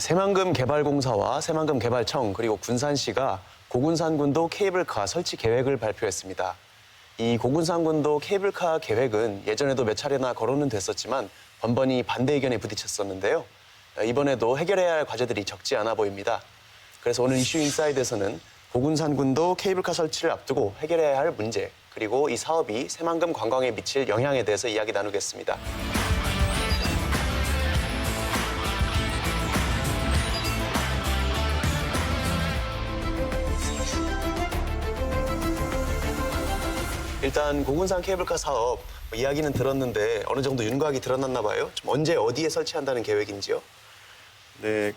새만금개발공사와 새만금개발청 그리고 군산시가 고군산군도 케이블카 설치 계획을 발표했습니다. 이 고군산군도 케이블카 계획은 예전에도 몇 차례나 거론은 됐었지만 번번이 반대 의견에 부딪혔었는데요. 이번에도 해결해야 할 과제들이 적지 않아 보입니다. 그래서 오늘 이슈 인사이드에서는 고군산군도 케이블카 설치를 앞두고 해결해야 할 문제, 그리고 이 사업이 새만금 관광에 미칠 영향에 대해서 이야기 나누겠습니다. 일단 고군산 케이블카 사업 이야기는 들었는데 어느 정도 윤곽이 드러났나 봐요. 좀 언제 어디에 설치한다는 계획인지요? 네,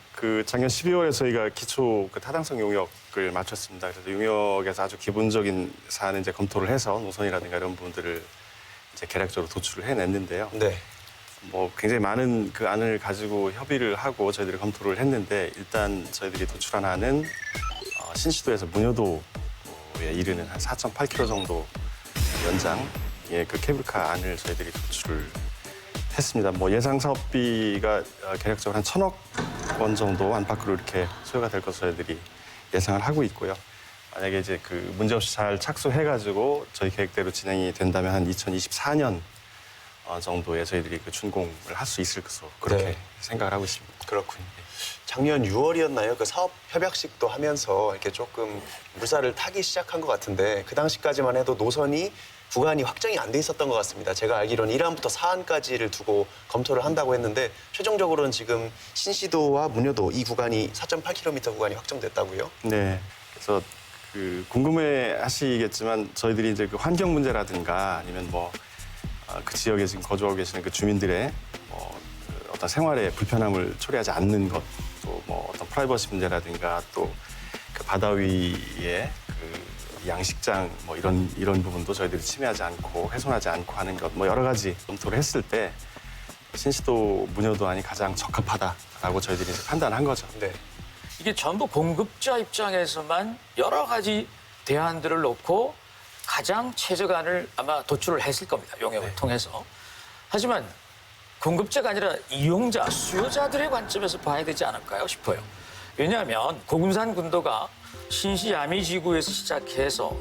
작년 12월에 저희가 기초 타당성 용역을 마쳤습니다. 그래서 용역에서 아주 기본적인 사안을 이제 검토를 해서 노선이라든가 이런 부분들을 이제 계략적으로 도출을 해냈는데요. 네. 굉장히 많은 그 안을 가지고 협의를 하고 저희들이 검토를 했는데 일단 저희들이 도출한 안은 신시도에서 문효도에 이르는 한 4.8km 정도 연장의 그 케이블카 안을 저희들이 도출을 했습니다. 예상 사업비가 계략적으로 한 1,000억 원 정도 안팎으로 이렇게 소요가 될 것으로 저희들이 예상을 하고 있고요. 만약에 이제 문제없이 잘 착수해가지고 저희 계획대로 진행이 된다면 한 2024년 정도에 저희들이 준공을 할 수 있을 것으로 그렇게 생각을 하고 있습니다. 그렇군요. 작년 6월이었나요? 그 사업 협약식도 하면서 이렇게 조금 물살을 타기 시작한 것 같은데 그 당시까지만 해도 노선이 구간이 확정이 안 돼 있었던 것 같습니다. 제가 알기로는 1안부터 4안까지를 두고 검토를 한다고 했는데 최종적으로는 지금 신시도와 문효도 이 구간이 4.8km 구간이 확정됐다고요? 네. 그래서 궁금해 하시겠지만 저희들이 이제 환경 문제라든가 아니면 그 지역에 지금 거주하고 계시는 주민들의 어떤 생활에 불편함을 초래하지 않는 것, 또 어떤 프라이버시 문제라든가 또 바다 위에 양식장 이런 부분도 저희들이 침해하지 않고 훼손하지 않고 하는 것 여러 가지 검토를 했을 때 신시도 문효도안이 가장 적합하다라고 저희들이 판단한 거죠. 네. 이게 전부 공급자 입장에서만 여러 가지 대안들을 놓고 가장 최적안을 아마 도출을 했을 겁니다. 용역을 통해서. 하지만 공급자가 아니라 이용자, 수요자들의 관점에서 봐야 되지 않을까요 싶어요. 왜냐하면 고군산 군도가 신시 야미지구에서 시작해서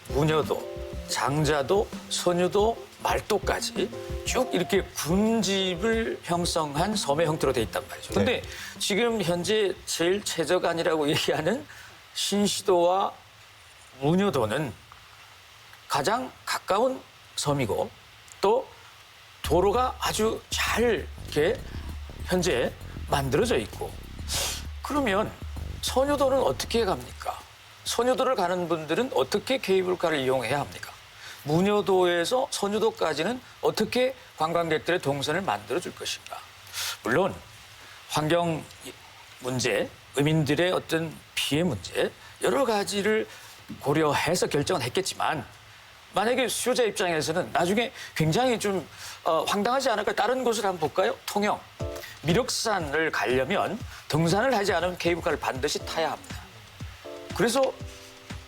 문효도, 장자도, 선유도, 말도까지 쭉 이렇게 군집을 형성한 섬의 형태로 돼 있단 말이죠. 근데 지금 현재 제일 최적안이라고 얘기하는 신시도와 문효도는 가장 가까운 섬이고 또 도로가 아주 잘 이렇게 현재 만들어져 있고 그러면 선유도는 어떻게 갑니까? 선유도를 가는 분들은 어떻게 케이블카를 이용해야 합니까? 문효도에서 선유도까지는 어떻게 관광객들의 동선을 만들어줄 것인가? 물론 환경 문제, 의민들의 어떤 피해 문제 여러 가지를 고려해서 결정을 했겠지만 만약에 수요자 입장에서는 나중에 굉장히 좀 황당하지 않을까? 다른 곳을 한번 볼까요? 통영. 미륵산을 가려면 등산을 하지 않으면 케이블카를 반드시 타야 합니다. 그래서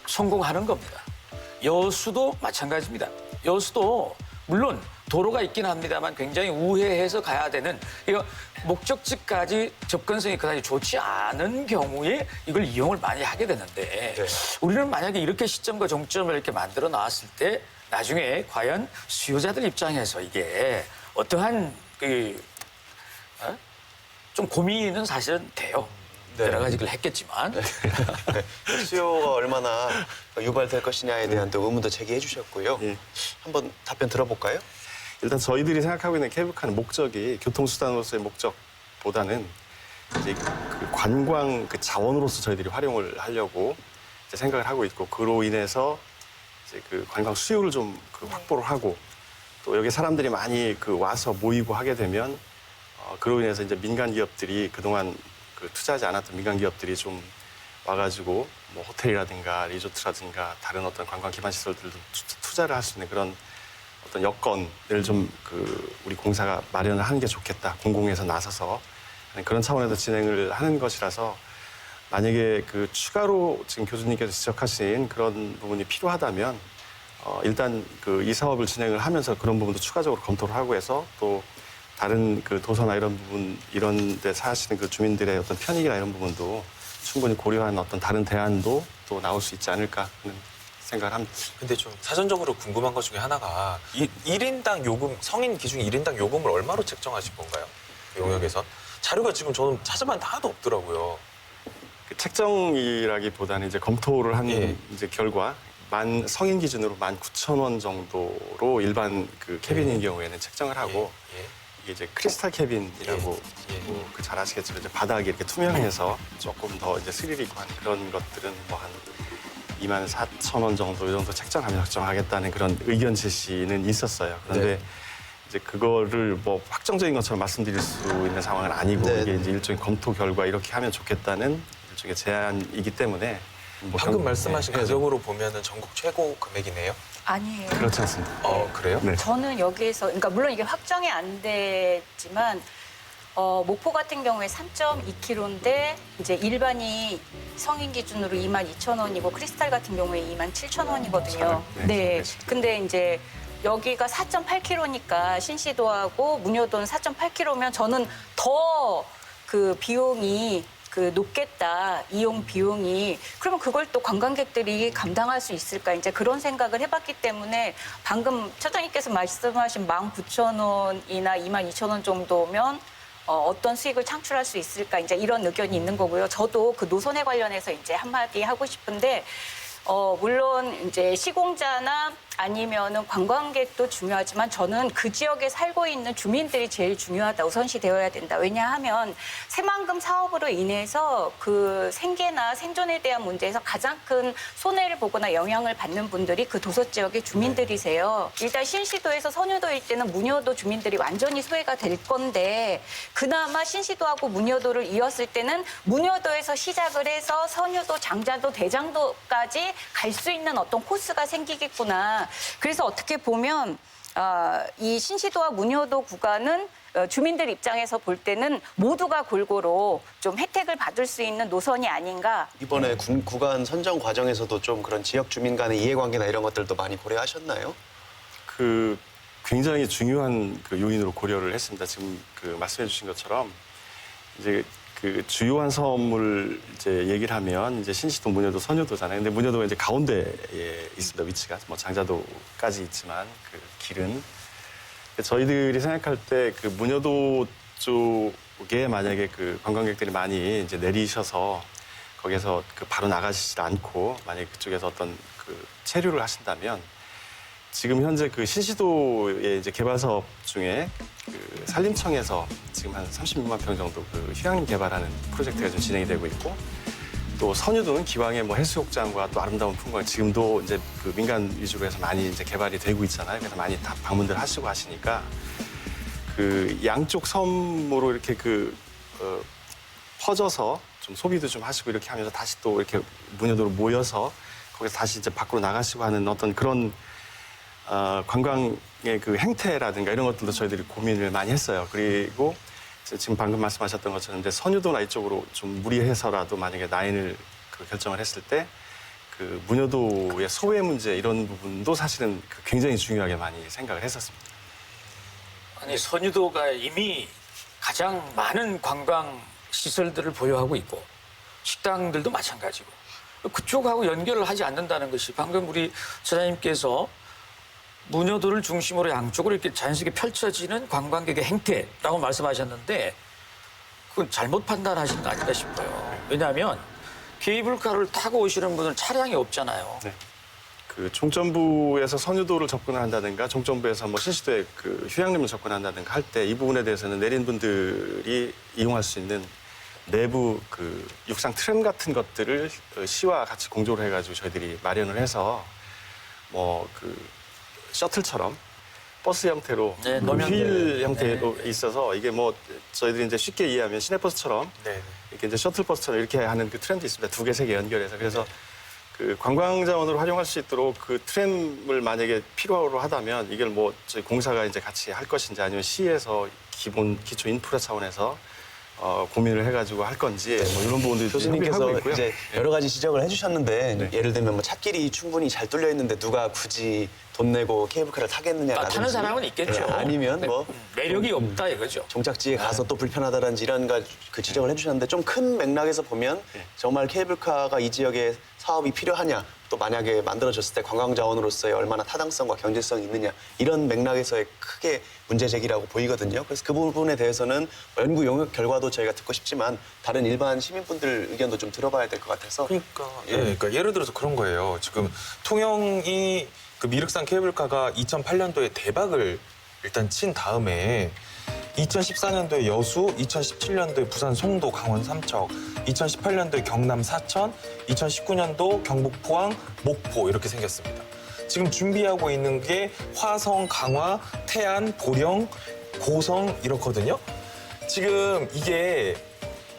성공하는 겁니다. 여수도 마찬가지입니다. 여수도 물론 도로가 있긴 합니다만 굉장히 우회해서 가야 되는 이거 목적지까지 접근성이 그다지 좋지 않은 경우에 이걸 이용을 많이 하게 되는데 우리는 만약에 이렇게 시점과 종점을 이렇게 만들어 놨을 때 나중에 과연 수요자들 입장에서 이게 어떠한 좀 고민은 사실은 돼요. 여러 가지를 했겠지만. 수요가 얼마나 유발될 것이냐에 대한 또 의문도 제기해 주셨고요. 예. 한번 답변 들어볼까요? 일단 저희들이 생각하고 있는 케이블카는 목적이 교통수단으로서의 목적보다는 이제 관광 자원으로서 저희들이 활용을 하려고 이제 생각을 하고 있고 그로 인해서 이제 관광 수요를 좀 확보를 하고 또 여기 사람들이 많이 와서 모이고 하게 되면 그로 인해서 이제 민간 기업들이 그동안 투자하지 않았던 민간 기업들이 좀 와가지고 호텔이라든가 리조트라든가 다른 어떤 관광 기반 시설들도 투자를 할 수 있는 그런 어떤 여건을 좀 우리 공사가 마련을 하는 게 좋겠다. 공공에서 나서서 그런 차원에서 진행을 하는 것이라서 만약에 추가로 지금 교수님께서 지적하신 그런 부분이 필요하다면 일단 이 사업을 진행을 하면서 그런 부분도 추가적으로 검토를 하고 해서 또 다른 그 도서나 이런 부분 이런 데 사시는 그 주민들의 어떤 편익이나 이런 부분도 충분히 고려한 어떤 다른 대안도 또 나올 수 있지 않을까 하는 생각을 합니다. 근데 좀 사전적으로 궁금한 것 중에 하나가 1인당 요금, 성인 기준 1인당 요금을 얼마로 책정하신 건가요? 그 용역에서? 자료가 지금 저는 찾아봤는데 하나도 없더라고요. 그 책정이라기보다는 이제 검토를 한 예. 이제 결과 성인 기준으로 19,000원 정도로 일반 그 캐빈인 경우에는 책정을 하고 예. 이게 이제 크리스탈 캐빈이라고 그 잘 아시겠지만 이제 바닥이 이렇게 투명해서 조금 더 이제 스릴 있고 한 그런 것들은 뭐 한 24,000원 정도 이 정도 책정하면 확정하겠다는 그런 의견 제시는 있었어요. 그런데 네. 이제 그거를 뭐 확정적인 것처럼 말씀드릴 수 있는 상황은 아니고 네. 이게 이제 일종의 검토 결과 이렇게 하면 좋겠다는 일종의 제안이기 때문에 뭐 방금 말씀하신 네. 가격으로 보면은 전국 최고 금액이네요? 아니에요. 그렇지 않습니다. 그래요? 네. 저는 여기에서, 그러니까 물론 이게 확정이 안 됐지만, 목포 같은 경우에 3.2kg인데, 이제 일반이 성인 기준으로 22,000원이고, 크리스탈 같은 경우에 27,000원이거든요. 네, 네. 그렇습니다. 근데 이제 여기가 4.8kg니까 신시도하고 문효도는 4.8kg면 저는 더 그 비용이 높겠다, 이용 비용이. 그러면 그걸 또 관광객들이 감당할 수 있을까? 이제 그런 생각을 해봤기 때문에 방금 처장님께서 말씀하신 19,000원이나 22,000원 정도면 어떤 수익을 창출할 수 있을까? 이제 이런 의견이 있는 거고요. 저도 그 노선에 관련해서 이제 한마디 하고 싶은데, 물론 이제 시공자나 아니면은 관광객도 중요하지만 저는 그 지역에 살고 있는 주민들이 제일 중요하다, 우선시 되어야 된다. 왜냐하면 새만금 사업으로 인해서 그 생계나 생존에 대한 문제에서 가장 큰 손해를 보거나 영향을 받는 분들이 그 도서 지역의 주민들이세요. 일단 신시도에서 선유도일 때는 문효도 주민들이 완전히 소외가 될 건데 그나마 신시도하고 문효도를 이었을 때는 문효도에서 시작을 해서 선유도, 장자도, 대장도까지 갈 수 있는 어떤 코스가 생기겠구나. 그래서 어떻게 보면 이 신시도와 문효도 구간은 주민들 입장에서 볼 때는 모두가 골고루 좀 혜택을 받을 수 있는 노선이 아닌가. 이번에 구간 선정 과정에서도 좀 그런 지역 주민 간의 이해관계나 이런 것들도 많이 고려하셨나요? 그 굉장히 중요한 그 요인으로 고려를 했습니다. 지금 그 말씀해 주신 것처럼 이제 그 주요한 섬을 이제 얘기를 하면 이제 신시도, 문효도, 선효도잖아요. 근데 문효도가 이제 가운데에 있습니다. 위치가 뭐 장자도까지 있지만 그 길은 저희들이 생각할 때 그 문효도 쪽에 만약에 그 관광객들이 많이 이제 내리셔서 거기서 그 바로 나가시지 않고 만약에 그쪽에서 어떤 그 체류를 하신다면 지금 현재 그 신시도의 이제 개발 사업 중에 그 산림청에서 지금 한 36만 평 정도 그 휴양림 개발하는 프로젝트가 좀 진행이 되고 있고 또 선유도는 기왕에 뭐 해수욕장과 또 아름다운 풍광 지금도 이제 그 민간 위주로 해서 많이 이제 개발이 되고 있잖아요. 그래서 많이 다 방문들 하시고 하시니까 그 양쪽 섬으로 이렇게 퍼져서 좀 소비도 좀 하시고 이렇게 하면서 다시 또 이렇게 문효도로 모여서 거기서 다시 이제 밖으로 나가시고 하는 어떤 그런 관광의 그 행태라든가 이런 것들도 저희들이 고민을 많이 했어요. 그리고 지금 방금 말씀하셨던 것처럼 이제 선유도나 이쪽으로 좀 무리해서라도 만약에 라인을 그 결정을 했을 때 그 문효도의 소외 문제 이런 부분도 사실은 굉장히 중요하게 많이 생각을 했었습니다. 아니, 선유도가 이미 가장 많은 관광 시설들을 보유하고 있고 식당들도 마찬가지고 그쪽하고 연결을 하지 않는다는 것이 방금 우리 소장님께서 문효도를 중심으로 양쪽으로 이렇게 자연스럽게 펼쳐지는 관광객의 행태라고 말씀하셨는데 그건 잘못 판단하신 거 아닌가 싶어요. 왜냐하면 케이블카를 타고 오시는 분은 차량이 없잖아요. 네. 그 종점부에서 선유도를 접근한다든가 종점부에서 뭐 신시도에 그 휴양림을 접근한다든가 할 때 이 부분에 대해서는 내린 분들이 이용할 수 있는 내부 그 육상 트램 같은 것들을 시와 같이 공조를 해가지고 저희들이 마련을 해서 뭐 그 셔틀처럼 버스 형태로 네, 그 노면대. 휠 형태로 있어서 이게 뭐 저희들이 이제 쉽게 이해하면 시내버스처럼 네. 이렇게 이제 셔틀버스처럼 이렇게 하는 그 트램도 있습니다. 2개, 3개 연결해서 그래서 그 관광 자원으로 활용할 수 있도록 그 트램을 만약에 필요로 하다면 이걸 뭐 저희 공사가 이제 같이 할 것인지 아니면 시에서 기초 인프라 차원에서 고민을 해가지고 할 건지 뭐 이런 부분들이 교수님께서 협의하고 있고요. 이제 여러 가지 지적을 해주셨는데 네. 예를 들면 뭐 찻길이 충분히 잘 뚫려 있는데 누가 굳이 돈 내고 케이블카를 타겠느냐라든지 타는 사람은 있겠죠. 아니면 뭐 매력이 없다 이거죠. 종착지에 가서 또 불편하다든지 이런 그 지적을 해주셨는데 좀 큰 맥락에서 보면 정말 케이블카가 이 지역에 사업이 필요하냐 또 만약에 만들어졌을 때 관광 자원으로서의 얼마나 타당성과 경제성이 있느냐 이런 맥락에서의 크게 문제 제기라고 보이거든요. 그래서 그 부분에 대해서는 연구 용역 결과도 저희가 듣고 싶지만 다른 일반 시민분들 의견도 좀 들어봐야 될 것 같아서 그러니까 예를 들어서 그런 거예요. 지금 통영이 그 미륵산 케이블카가 2008년도에 대박을 일단 친 다음에 2014년도에 여수, 2017년도에 부산 송도, 강원 삼척, 2018년도에 경남 사천, 2019년도 경북 포항, 목포 이렇게 생겼습니다. 지금 준비하고 있는 게 화성, 강화, 태안, 보령, 고성 이렇거든요. 지금 이게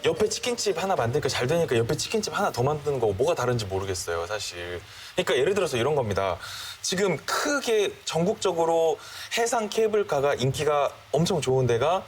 옆에 치킨집 하나 만드니까 잘 되니까 옆에 치킨집 하나 더 만드는 거고 뭐가 다른지 모르겠어요, 사실. 그러니까 예를 들어서 이런 겁니다. 지금 크게 전국적으로 해상 케이블카가 인기가 엄청 좋은 데가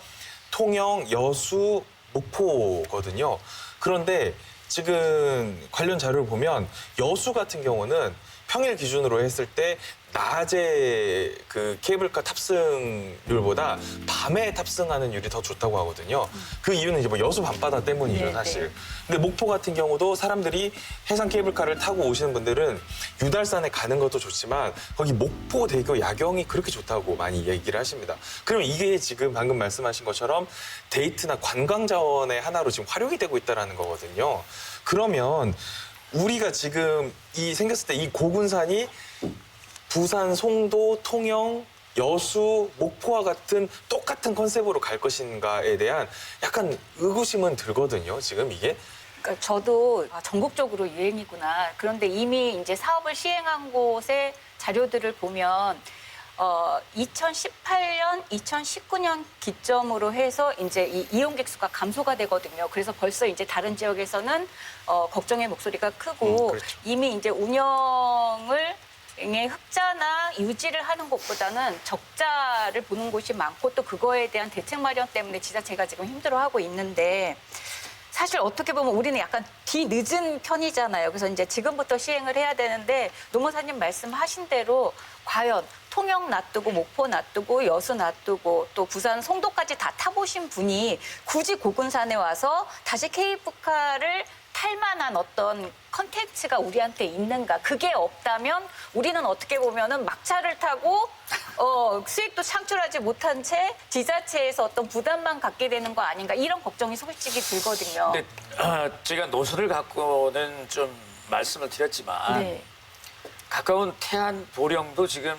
통영, 여수, 목포거든요. 그런데 지금 관련 자료를 보면 여수 같은 경우는 평일 기준으로 했을 때 낮에 그 케이블카 탑승률보다 밤에 탑승하는 율이 더 좋다고 하거든요. 그 이유는 이제 뭐 여수 밤바다 때문이죠, 네, 사실. 네. 근데 목포 같은 경우도 사람들이 해상 케이블카를 타고 오시는 분들은 유달산에 가는 것도 좋지만 거기 목포 대교 야경이 그렇게 좋다고 많이 얘기를 하십니다. 그러면 이게 지금 방금 말씀하신 것처럼 데이트나 관광 자원의 하나로 지금 활용이 되고 있다는 거거든요. 그러면 우리가 지금 이 생겼을 때 이 고군산이 부산, 송도, 통영, 여수, 목포와 같은 똑같은 컨셉으로 갈 것인가에 대한 약간 의구심은 들거든요, 지금 이게. 그러니까 저도 전국적으로 유행이구나. 그런데 이미 이제 사업을 시행한 곳의 자료들을 보면 2018년, 2019년 기점으로 해서 이제 이 이용객 수가 감소가 되거든요. 그래서 벌써 이제 다른 지역에서는 걱정의 목소리가 크고 그렇죠. 이미 이제 운영을 의 흑자나 유지를 하는 것보다는 적자를 보는 곳이 많고 또 그거에 대한 대책 마련 때문에 지자체가 지금 힘들어하고 있는데 사실 어떻게 보면 우리는 약간 뒤늦은 편이잖아요. 그래서 이제 지금부터 시행을 해야 되는데 노무사님 말씀하신 대로 과연 통영 놔두고 목포 놔두고 여수 놔두고 또 부산 송도까지 다 타보신 분이 굳이 고군산에 와서 다시 케이블카를 탈 만한 어떤 컨텐츠가 우리한테 있는가? 그게 없다면 우리는 어떻게 보면은 막차를 타고 수익도 창출하지 못한 채 지자체에서 어떤 부담만 갖게 되는 거 아닌가? 이런 걱정이 솔직히 들거든요. 근데 제가 노선을 갖고는 좀 말씀을 드렸지만 네. 가까운 태안, 보령도 지금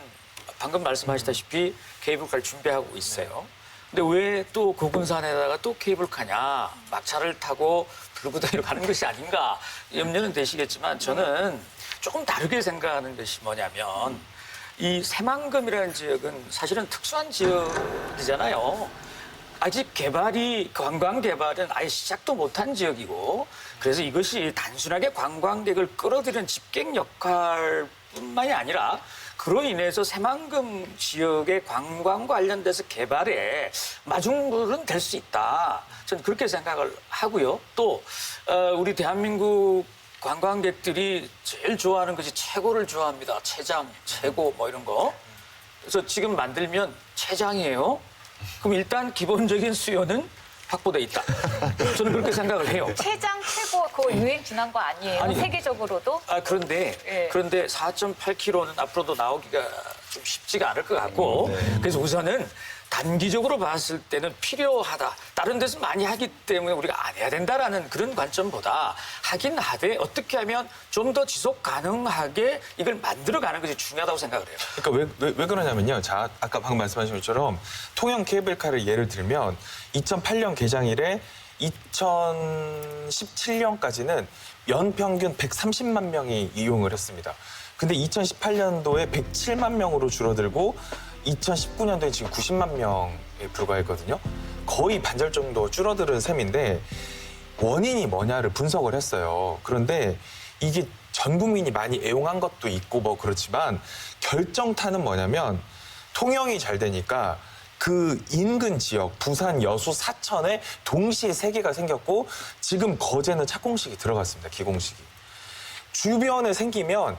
방금 말씀하셨다시피 케이블카를 준비하고 있어요. 근데 왜 또 고군산에다가 또 케이블카냐? 막차를 타고 들고 다니러 가는 것이 아닌가 염려는 되시겠지만 저는 조금 다르게 생각하는 것이 뭐냐면 이 새만금이라는 지역은 사실은 특수한 지역이잖아요. 아직 관광 개발은 아예 시작도 못한 지역이고 그래서 이것이 단순하게 관광객을 끌어들이는 집객 역할뿐만이 아니라 그로 인해서 새만금 지역의 관광 관련돼서 개발에 마중물은 될 수 있다. 저는 그렇게 생각을 하고요. 또 우리 대한민국 관광객들이 제일 좋아하는 것이 최고를 좋아합니다. 최장, 최고 뭐 이런 거. 그래서 지금 만들면 최장이에요. 그럼 일단 기본적인 수요는 확보돼 있다. 저는 그렇게 생각을 해요. 최장 최고 그거 유행 지난 거 아니에요? 아니, 세계적으로도? 그런데 예. 4.8km는 앞으로도 나오기가 좀 쉽지가 않을 것 같고 그래서 우선은 단기적으로 봤을 때는 필요하다. 다른 데서 많이 하기 때문에 우리가 안 해야 된다라는 그런 관점보다 하긴 하되 어떻게 하면 좀 더 지속 가능하게 이걸 만들어가는 것이 중요하다고 생각을 해요. 그러니까 왜 그러냐면요. 자, 아까 방금 말씀하신 것처럼 통영 케이블카를 예를 들면 2008년 개장 이래 2017년까지는 연평균 130만 명이 이용을 했습니다. 근데 2018년도에 107만 명으로 줄어들고 2019년도에 지금 90만 명에 불과했거든요. 거의 반절 정도 줄어드는 셈인데 원인이 뭐냐를 분석을 했어요. 그런데 이게 전 국민이 많이 애용한 것도 있고 뭐 그렇지만 결정타는 뭐냐면 통영이 잘 되니까 그 인근 지역 부산, 여수, 사천에 동시에 3개가 생겼고 지금 거제는 착공식이 들어갔습니다. 기공식이. 주변에 생기면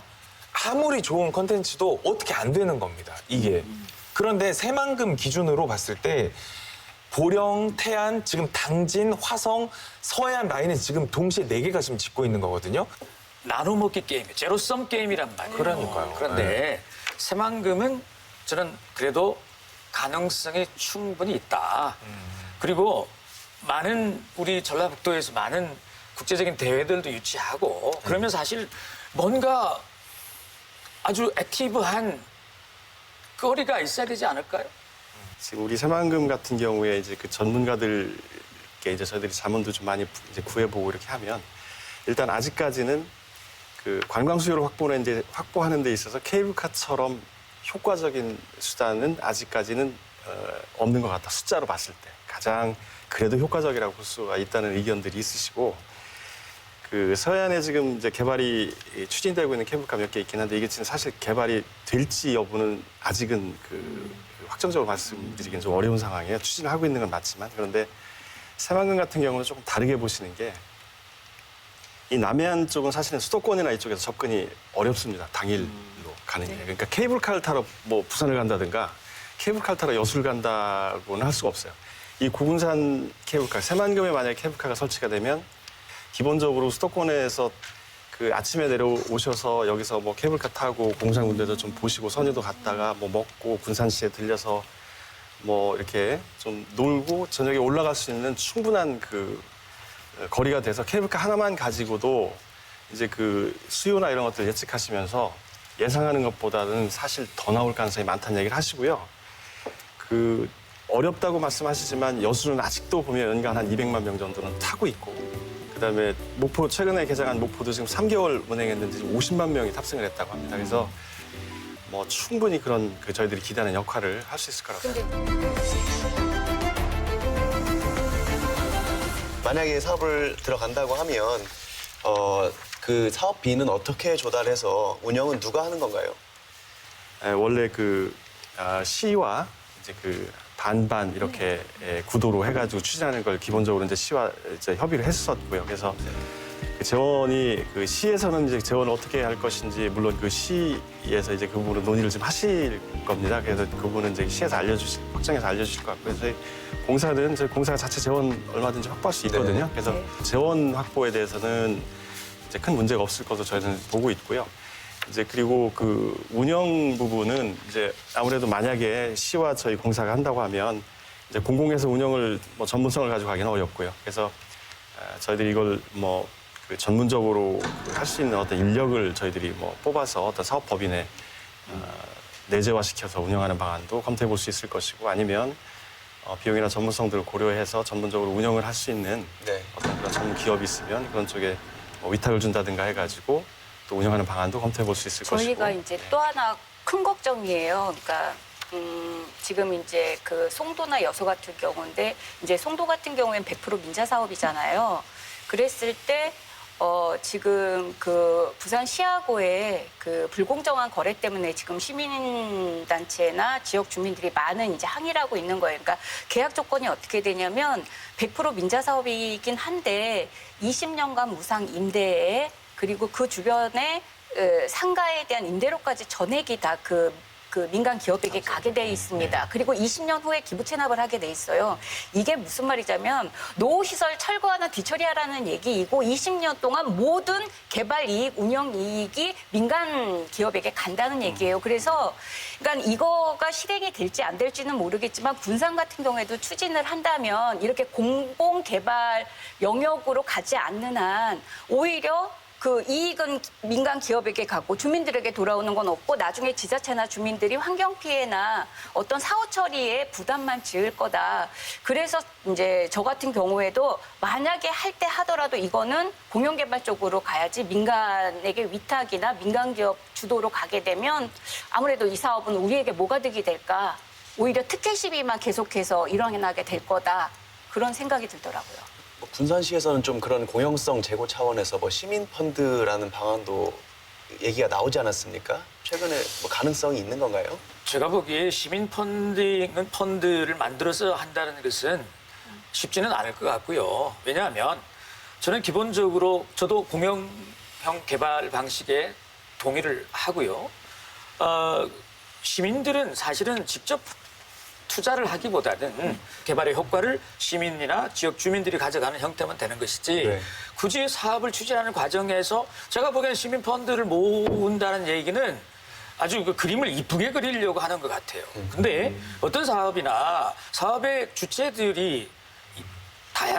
아무리 좋은 컨텐츠도 어떻게 안 되는 겁니다. 이게. 그런데 새만금 기준으로 봤을 때 보령, 태안, 지금 당진, 화성, 서해안 라인에 지금 동시에 4개가 지금 짓고 있는 거거든요. 나눠먹기 게임, 제로섬 게임이란 말이에요. 그러니까요. 그런데 새만금은 저는 그래도 가능성이 충분히 있다. 그리고 많은 우리 전라북도에서 많은 국제적인 대회들도 유치하고 그러면 사실 뭔가 아주 액티브한 거리가 있어야 되지 않을까요? 지금 우리 새만금 같은 경우에 이제 그 전문가들께 이제 저희들이 자문도 좀 많이 이제 구해보고 이렇게 하면 일단 아직까지는 그 관광 수요를 확보하는 데 있어서 케이블카처럼 효과적인 수단은 아직까지는 없는 것 같다. 숫자로 봤을 때 가장 그래도 효과적이라고 볼 수가 있다는 의견들이 있으시고 그 서해안에 지금 이제 개발이 추진되고 있는 케이블카 몇 개 있긴 한데 이게 지금 사실 개발이 될지 여부는 아직은 그 확정적으로 말씀드리기는 좀 어려운 상황이에요. 추진을 하고 있는 건 맞지만 그런데 새만금 같은 경우는 조금 다르게 보시는 게 이 남해안 쪽은 사실은 수도권이나 이쪽에서 접근이 어렵습니다. 당일로 가는 게. 그러니까 케이블카를 타러 뭐 부산을 간다든가 케이블카를 타러 여수를 간다고는 할 수가 없어요. 이 고군산 케이블카, 새만금에 만약에 케이블카가 설치가 되면 기본적으로 수도권에서 그 아침에 내려오셔서 여기서 뭐 케이블카 타고 공산군대도 좀 보시고 선유도 갔다가 뭐 먹고 군산시에 들려서 뭐 이렇게 좀 놀고 저녁에 올라갈 수 있는 충분한 그 거리가 돼서 케이블카 하나만 가지고도 이제 그 수요나 이런 것들 예측하시면서 예상하는 것보다는 사실 더 나올 가능성이 많다는 얘기를 하시고요. 그 어렵다고 말씀하시지만 여수는 아직도 보면 연간 한 200만 명 정도는 타고 있고 그다음에 목포 최근에 개장한 목포도 지금 3개월 운행했는데 지금 50만 명이 탑승을 했다고 합니다. 그래서 뭐 충분히 그런 그 저희들이 기대하는 역할을 할 수 있을 거라고 생각합니다. 만약에 사업을 들어간다고 하면 그 사업비는 어떻게 조달해서 운영은 누가 하는 건가요? 원래 그 시와 이제 그 반반 이렇게 구도로 해가지고 추진하는 걸 기본적으로 이제 시와 이제 협의를 했었고요. 그래서 그 재원이 그 시에서는 이제 재원을 어떻게 할 것인지 물론 그 시에서 이제 그 부분을 논의를 좀 하실 겁니다. 그래서 그 부분은 이제 시에서 확정해서 알려주실 것 같고요. 저희 공사는 저희 공사 자체 재원 얼마든지 확보할 수 있거든요. 그래서 재원 확보에 대해서는 이제 큰 문제가 없을 것으로 저희는 보고 있고요. 이제 그리고 그 운영 부분은 이제 아무래도 만약에 시와 저희 공사가 한다고 하면 이제 공공에서 운영을 뭐 전문성을 가지고 가기는 어렵고요. 그래서 저희들이 이걸 뭐 그 전문적으로 할 수 있는 어떤 인력을 저희들이 뭐 뽑아서 어떤 사업 법인에 내재화시켜서 운영하는 방안도 검토해 볼 수 있을 것이고 아니면 비용이나 전문성들을 고려해서 전문적으로 운영을 할 수 있는 어떤 그런 전문 기업이 있으면 그런 쪽에 뭐 위탁을 준다든가 해가지고 또 운영하는 방안도 검토해 볼 수 있을 것이고. 저희가 이제 또 하나 큰 걱정이에요. 그러니까 지금 이제 그 송도나 여수 같은 경우인데 이제 송도 같은 경우에는 100% 민자 사업이잖아요. 그랬을 때 지금 그 부산시하고의 그 불공정한 거래 때문에 지금 시민단체나 지역 주민들이 많은 이제 항의를 하고 있는 거예요. 그러니까 계약 조건이 어떻게 되냐면 100% 민자 사업이긴 한데 20년간 무상 임대에 그리고 그 주변에 상가에 대한 임대료까지 전액이 다 그 민간 기업에게 가게 돼 있습니다. 그리고 20년 후에 기부 체납을 하게 돼 있어요. 이게 무슨 말이냐면 노후시설 철거하는 뒤처리하라는 얘기이고 20년 동안 모든 개발 이익, 운영 이익이 민간 기업에게 간다는 얘기예요. 그래서 그러니까 이거가 실행이 될지 안 될지는 모르겠지만 군산 같은 경우에도 추진을 한다면 이렇게 공공 개발 영역으로 가지 않는 한 오히려 그 이익은 민간 기업에게 가고 주민들에게 돌아오는 건 없고 나중에 지자체나 주민들이 환경 피해나 어떤 사후 처리에 부담만 지을 거다. 그래서 이제 저 같은 경우에도 만약에 할 때 하더라도 이거는 공영개발 쪽으로 가야지 민간에게 위탁이나 민간 기업 주도로 가게 되면 아무래도 이 사업은 우리에게 뭐가 득이 될까? 오히려 특혜 시비만 계속해서 일어나게 될 거다. 그런 생각이 들더라고요. 군산시에서는 좀 그런 공영성 제고 차원에서 뭐 시민 펀드라는 방안도 얘기가 나오지 않았습니까? 최근에 뭐 가능성이 있는 건가요? 제가 보기에 시민 펀드를 만들어서 한다는 것은 쉽지는 않을 것 같고요. 왜냐하면 저는 기본적으로 저도 공영형 개발 방식에 동의를 하고요. 시민들은 사실은 직접 투자를 하기보다는 개발의 효과를 시민이나 지역 주민들이 가져가는 형태만 되는 것이지 네. 굳이 사업을 추진하는 과정에서 제가 보기에는 시민 펀드를 모은다는 얘기는 아주 그 그림을 이쁘게 그리려고 하는 것 같아요. 근데 어떤 사업이나 사업의 주체들이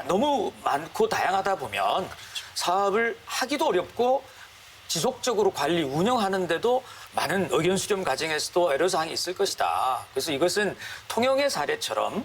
너무 많고 다양하다 보면 사업을 하기도 어렵고 지속적으로 관리, 운영하는데도 많은 의견 수렴 과정에서도 애로사항이 있을 것이다. 그래서 이것은 통영의 사례처럼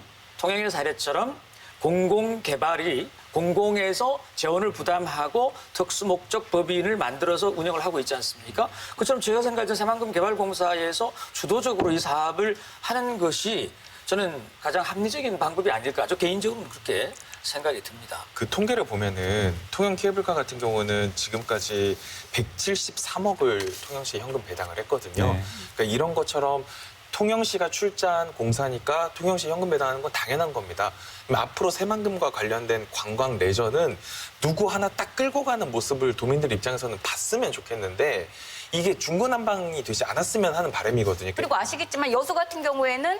공공개발이 공공에서 재원을 부담하고 특수목적 법인을 만들어서 운영을 하고 있지 않습니까? 그처럼 제가 생각할 때 새만금개발공사에서 주도적으로 이 사업을 하는 것이 저는 가장 합리적인 방법이 아닐까. 저 개인적으로는 그렇게 생각이 듭니다. 그 통계를 보면은 통영 케이블카 같은 경우는 지금까지 173억을 통영시에 현금 배당을 했거든요. 네. 그러니까 이런 것처럼 통영시가 출자한 공사니까 통영시 현금 배당하는 건 당연한 겁니다. 그럼 앞으로 새만금과 관련된 관광 레저는 누구 하나 딱 끌고 가는 모습을 도민들 입장에서는 봤으면 좋겠는데 이게 중구난방이 되지 않았으면 하는 바람이거든요. 그리고 아시겠지만 여수 같은 경우에는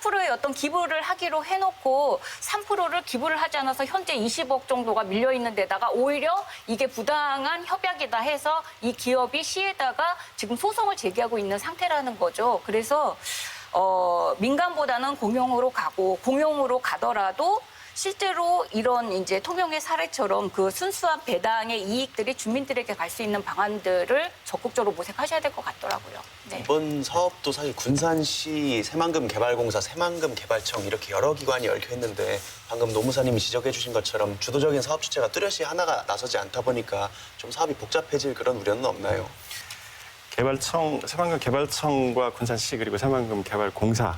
3%의 어떤 기부를 하기로 해놓고 3%를 기부를 하지 않아서 현재 20억 정도가 밀려 있는 데다가 오히려 이게 부당한 협약이다 해서 이 기업이 시에다가 지금 소송을 제기하고 있는 상태라는 거죠. 그래서 민간보다는 공용으로 가고 공용으로 가더라도 실제로 이런 이제 통영의 사례처럼 그 순수한 배당의 이익들이 주민들에게 갈 수 있는 방안들을 적극적으로 모색하셔야 될 것 같더라고요. 네. 이번 사업도 사실 군산시 새만금개발공사, 새만금개발청 이렇게 여러 기관이 얽혀 있는데 방금 노무사님이 지적해 주신 것처럼 주도적인 사업 주체가 뚜렷이 하나가 나서지 않다 보니까 좀 사업이 복잡해질 그런 우려는 없나요? 새만금개발청과 군산시 그리고 새만금개발공사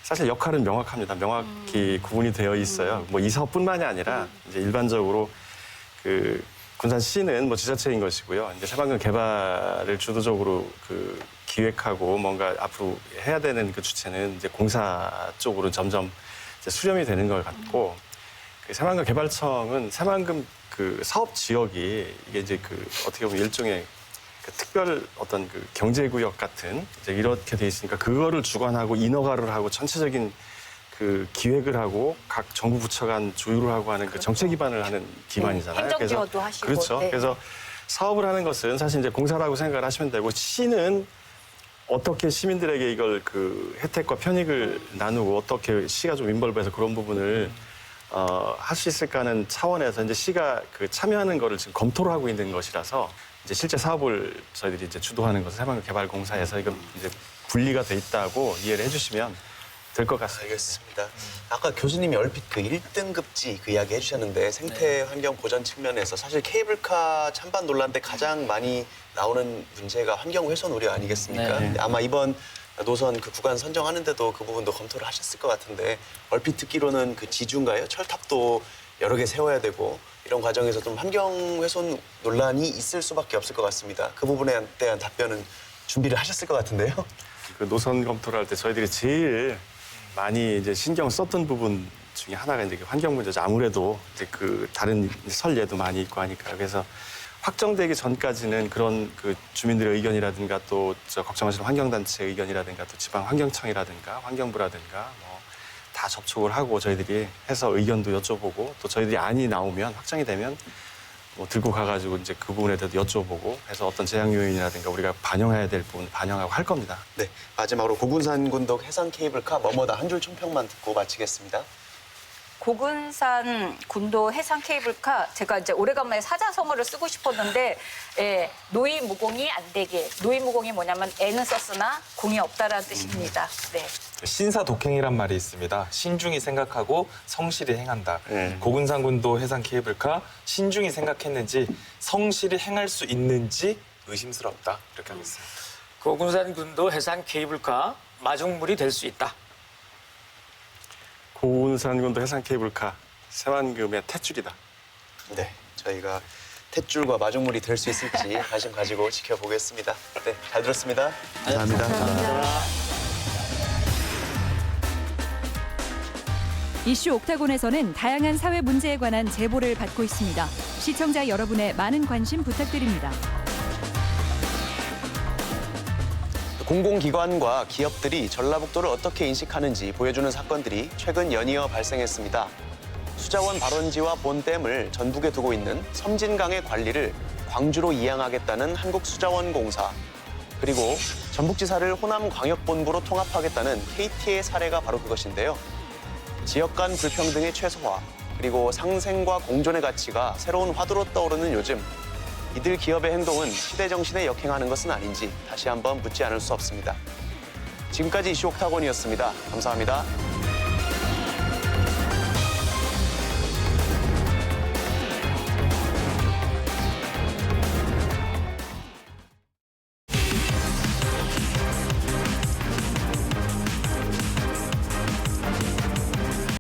사실 역할은 명확합니다. 명확히 구분이 되어 있어요. 뭐 이 사업뿐만이 아니라 이제 일반적으로 그 군산시는 뭐 지자체인 것이고요. 이제 새만금개발을 주도적으로 그 기획하고 뭔가 앞으로 해야 되는 그 주체는 이제 공사 쪽으로 점점 이제 수렴이 되는 것 같고 그 새만금개발청은 새만금 그 사업 지역이 이게 이제 그 어떻게 보면 일종의 그 특별 어떤 그 경제구역 같은 이제 이렇게 돼 있으니까 그거를 주관하고 인허가를 하고 전체적인 그 기획을 하고 각 정부 부처 간 조율을 하고 하는 그 정책 기반을 하는 기관이잖아요. 행정지원도 하시고. 그렇죠. 네. 그래서 사업을 하는 것은 사실 이제 공사라고 생각을 하시면 되고 시는 어떻게 시민들에게 이걸 그 혜택과 편익을 나누고 어떻게 시가 좀 인벌브해서 그런 부분을 할 수 있을까 하는 차원에서 이제 시가 그 참여하는 거를 지금 검토를 하고 있는 것이라서 이제 실제 사업을 저희들이 이제 주도하는 것은 새만금개발공사에서 이건 이제 분리가 돼 있다고 이해를 해주시면 될 것 같습니다. 알겠습니다. 아까 교수님이 얼핏 그 1등급지 그 이야기 해주셨는데 생태 환경 보전 측면에서 사실 케이블카 찬반 논란 때 가장 많이 나오는 문제가 환경 훼손 우려 아니겠습니까? 네. 근데 아마 이번 노선 그 구간 선정하는데도 그 부분도 검토를 하셨을 것 같은데 얼핏 듣기로는 그 지주인가요? 철탑도 여러 개 세워야 되고 이런 과정에서 좀 환경 훼손 논란이 있을 수밖에 없을 것 같습니다. 그 부분에 대한 답변은 준비를 하셨을 것 같은데요. 그 노선 검토를 할 때 저희들이 제일 많이 이제 신경 썼던 부분 중에 하나가 이제 환경 문제죠. 아무래도 이제 그 다른 설례도 많이 있고 하니까 그래서 확정되기 전까지는 그런 그 주민들의 의견이라든가 또 저 걱정하시는 환경단체 의견이라든가 또 지방 환경청이라든가 환경부라든가 뭐 다 접촉을 하고 저희들이 해서 의견도 여쭤보고 또 저희들이 안이 나오면 확정이 되면 뭐 들고 가가지고 이제 그 부분에 대해서 여쭤보고 해서 어떤 제약 요인이라든가 우리가 반영해야 될 부분 반영하고 할 겁니다. 네, 마지막으로 고군산군도 해상 케이블카 뭐뭐다 한 줄 총평만 듣고 마치겠습니다. 고군산 군도 해상 케이블카 제가 이제 오래간만에 사자성어를 쓰고 싶었는데 노이 무공이 안 되게 노이 무공이 뭐냐면 애는 썼으나 공이 없다라는 뜻입니다. 네. 신사 독행이란 말이 있습니다. 신중히 생각하고 성실히 행한다. 네. 고군산군도 해상 케이블카 신중히 생각했는지 성실히 행할 수 있는지 의심스럽다. 이렇게 하겠습니다. 고군산군도 해상 케이블카 마중물이 될 수 있다. 고군산군도 해상 케이블카 새만금의 탯줄이다. 네, 저희가 탯줄과 마중물이 될 수 있을지 관심 가지고 지켜보겠습니다. 네, 잘 들었습니다. 감사합니다. 이슈 옥타곤에서는 다양한 사회 문제에 관한 제보를 받고 있습니다. 시청자 여러분의 많은 관심 부탁드립니다. 공공기관과 기업들이 전라북도를 어떻게 인식하는지 보여주는 사건들이 최근 연이어 발생했습니다. 수자원 발원지와 본댐을 전북에 두고 있는 섬진강의 관리를 광주로 이양하겠다는 한국수자원공사, 그리고 전북지사를 호남광역본부로 통합하겠다는 KT의 사례가 바로 그것인데요. 지역 간 불평등의 최소화, 그리고 상생과 공존의 가치가 새로운 화두로 떠오르는 요즘, 이들 기업의 행동은 시대 정신에 역행하는 것은 아닌지 다시 한번 묻지 않을 수 없습니다. 지금까지 이슈 옥타곤이었습니다. 감사합니다.